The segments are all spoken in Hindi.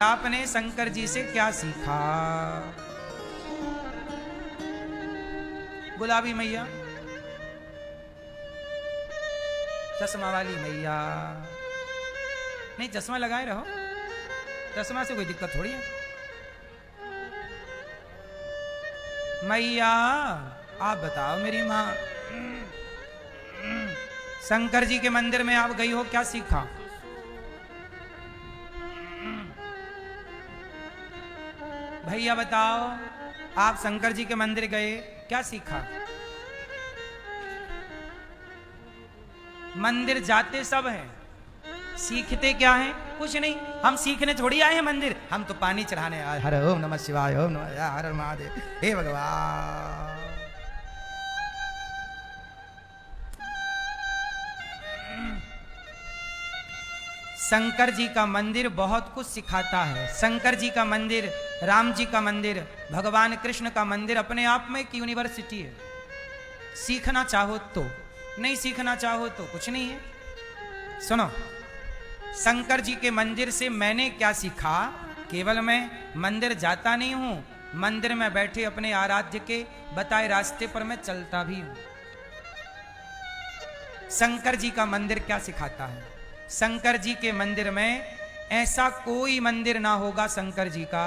आपने शंकर जी से क्या सीखा? गुलाबी मैया, चश्मा वाली मैया, नहीं चश्मा लगाए रहो, चश्मा से कोई दिक्कत थोड़ी है। मैया आप बताओ मेरी माँ, शंकर जी के मंदिर में आप गई हो, क्या सीखा? भैया बताओ, आप शंकर जी के मंदिर गए, क्या सीखा? मंदिर जाते सब हैं, सीखते क्या हैं? कुछ नहीं। हम सीखने थोड़ी आए हैं मंदिर, हम तो पानी चढ़ाने आए। हर ओम नमः शिवाय, ओम नमः हर हर महादेव, हे भगवान। शंकर जी का मंदिर बहुत कुछ सिखाता है। शंकर जी का मंदिर, राम जी का मंदिर, भगवान कृष्ण का मंदिर अपने आप में एक यूनिवर्सिटी है। सीखना चाहो तो, नहीं सीखना चाहो तो कुछ नहीं है। सुनो, शंकर जी के मंदिर से मैंने क्या सीखा? केवल मैं मंदिर जाता नहीं हूं, मंदिर में बैठे अपने आराध्य के बताए रास्ते पर मैं चलता भी हूं। शंकर जी का मंदिर क्या सिखाता है? शंकर जी के मंदिर में ऐसा कोई मंदिर ना होगा शंकर जी का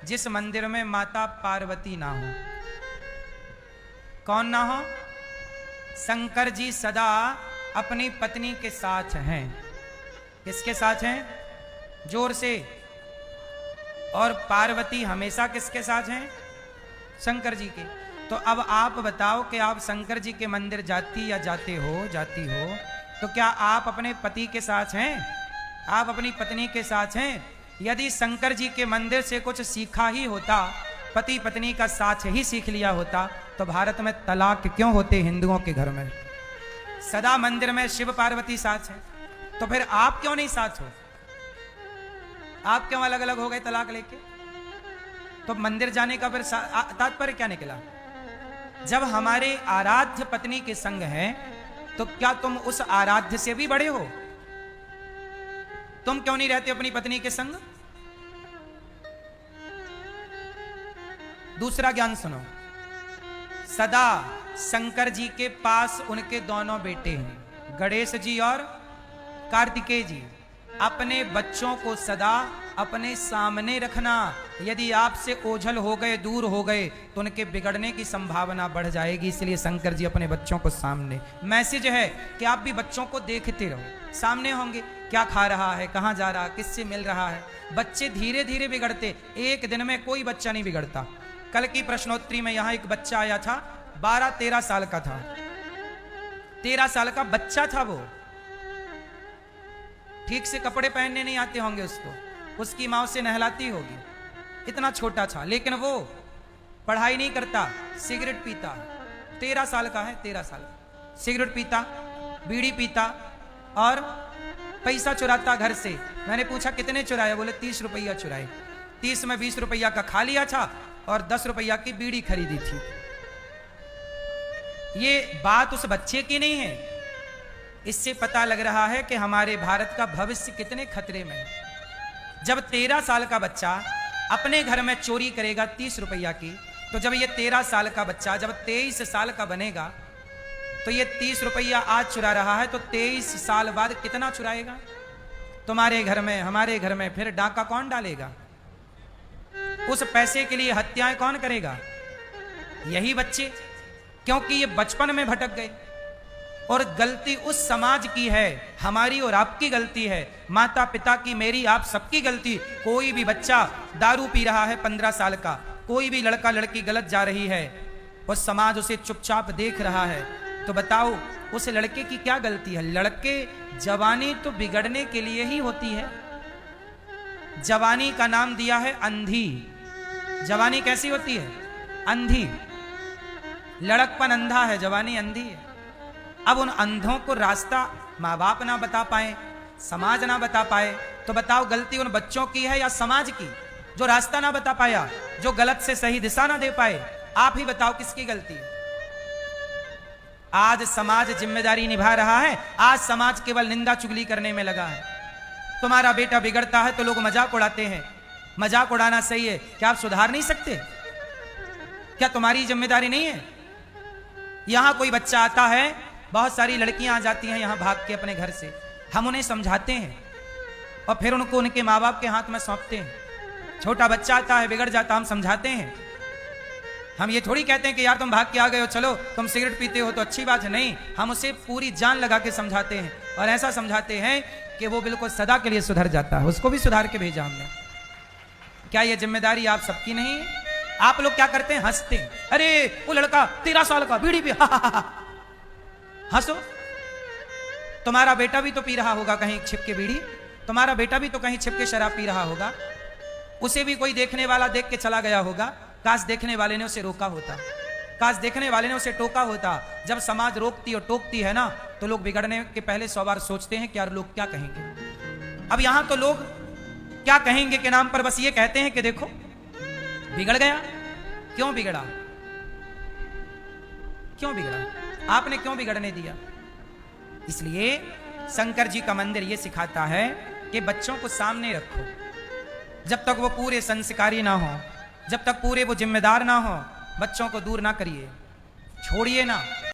जिस मंदिर में माता पार्वती ना हो। कौन ना हो? शंकर जी सदा अपनी पत्नी के साथ हैं। किसके साथ हैं? जोर से। और पार्वती हमेशा किसके साथ हैं? शंकर जी के। तो अब आप बताओ कि आप शंकर जी के मंदिर जाती या जाते हो, जाती हो, तो क्या आप अपने पति के साथ हैं? आप अपनी पत्नी के साथ हैं? यदि शंकर जी के मंदिर से कुछ सीखा ही होता, पति पत्नी का साथ ही सीख लिया होता, तो भारत में तलाक क्यों होते हिंदुओं के घर में? सदा मंदिर में शिव पार्वती साथ है, तो फिर आप क्यों नहीं साथ हो? आप क्यों अलग अलग हो गए तलाक लेके? तो मंदिर जाने का फिर तात्पर्य क्या निकला? जब हमारे आराध्य पत्नी के संग है, तो क्या तुम उस आराध्य से भी बड़े हो? तुम क्यों नहीं रहते अपनी पत्नी के संग? दूसरा ज्ञान सुनो, सदा शंकर जी के पास उनके दोनों बेटे हैं, गणेश जी और कार्तिकेय जी। अपने बच्चों को सदा अपने सामने रखना। यदि आपसे ओझल हो गए, दूर हो गए, तो उनके बिगड़ने की संभावना बढ़ जाएगी। इसलिए शंकर जी अपने बच्चों को सामने। मैसेज है कि आप भी बच्चों को देखते रहो, सामने होंगे, क्या खा रहा है, कहां जा रहा है, किससे मिल रहा है। बच्चे धीरे धीरे बिगड़ते, एक दिन में कोई बच्चा नहीं बिगड़ता। कल की प्रश्नोत्तरी में यहां एक बच्चा आया था, 12-13 साल का था, 13 साल का बच्चा था। वो ठीक से कपड़े पहनने नहीं आते होंगे उसको, उसकी माँ उसे नहलाती होगी, इतना छोटा था। लेकिन वो पढ़ाई नहीं करता, सिगरेट पीता। 13 साल का है, 13 साल, सिगरेट पीता, बीड़ी पीता और पैसा चुराता घर से। मैंने पूछा कितने चुराए? बोले 30 रुपया चुराए। 30 में 20 रुपया का खा लिया था और 10 रुपया की बीड़ी खरीदी थी। ये बात उस बच्चे की नहीं है। इससे पता लग रहा है कि हमारे भारत का भविष्य कितने खतरे में है। जब 13 साल का बच्चा अपने घर में चोरी करेगा 30 रुपया की, तो जब ये 13 साल का बच्चा जब 23 साल का बनेगा, तो ये 30 रुपया आज चुरा रहा है, तो 23 साल बाद कितना चुराएगा? तुम्हारे घर में, हमारे घर में फिर डाका कौन डालेगा? उस पैसे के लिए हत्याएं कौन करेगा? यही बच्चे, क्योंकि ये बचपन में भटक गए। और गलती उस समाज की है, हमारी और आपकी गलती है, माता पिता की, मेरी, आप सबकी गलती। कोई भी बच्चा दारू पी रहा है 15 साल का, कोई भी लड़का लड़की गलत जा रही है और समाज उसे चुपचाप देख रहा है, तो बताओ उस लड़के की क्या गलती है? लड़के, जवानी तो बिगड़ने के लिए ही होती है। जवानी का नाम दिया है अंधी। जवानी कैसी होती है? अंधी। लड़कपन अंधा है, जवानी अंधी है। अब उन अंधों को रास्ता माँ बाप ना बता पाए, समाज ना बता पाए, तो बताओ गलती उन बच्चों की है या समाज की, जो रास्ता ना बता पाया, जो गलत से सही दिशा ना दे पाए? आप ही बताओ किसकी गलती है? आज समाज जिम्मेदारी निभा रहा है, आज समाज केवल निंदा चुगली करने में लगा है। तुम्हारा बेटा बिगड़ता है तो लोग मजाक उड़ाते हैं, मजाक उड़ाना सही है, क्या आप सुधार नहीं सकते? क्या तुम्हारी जिम्मेदारी नहीं है? यहां कोई बच्चा आता है, बहुत सारी लड़कियां आ जाती हैं यहां भाग के अपने घर से, हम उन्हें समझाते हैं और फिर उनको उनके माँ बाप के हाथ में सौंपते हैं। छोटा बच्चा आता है, बिगड़ जाता, हम समझाते हैं। हम ये थोड़ी कहते हैं कि यार तुम भाग के आ गए हो, चलो तुम सिगरेट पीते हो तो अच्छी बात है, नहीं, हम उसे पूरी जान लगा के समझाते हैं और ऐसा समझाते हैं कि वो बिल्कुल सदा के लिए सुधर जाता है। उसको भी सुधार के भेजा हमने। क्या ये जिम्मेदारी आप सबकी नहीं है? आप लोग क्या करते हैं? हंसते हैं, अरे वो लड़का 13 साल का बीड़ी पी, हंसो। तुम्हारा बेटा भी तो पी रहा होगा कहीं छिप के बीड़ी, तुम्हारा बेटा भी तो कहीं छिप के शराब पी रहा होगा, उसे भी कोई देखने वाला देख के चला गया होगा। काश देखने वाले ने उसे रोका होता, काश देखने वाले ने उसे टोका होता। जब समाज रोकती और टोकती है ना, तो लोग बिगड़ने के पहले 100 बार सोचते हैं कि यार लोग क्या कहेंगे। अब यहां तो लोग क्या कहेंगे के नाम पर बस ये कहते हैं कि देखो बिगड़ गया। क्यों बिगड़ा? क्यों बिगड़ा? आपने क्यों बिगड़ने दिया? इसलिए शंकर जी का मंदिर यह सिखाता है कि बच्चों को सामने रखो, जब तक वो पूरे संस्कारी ना हो, जब तक पूरे वो जिम्मेदार ना हो, बच्चों को दूर ना करिए, छोड़िए ना।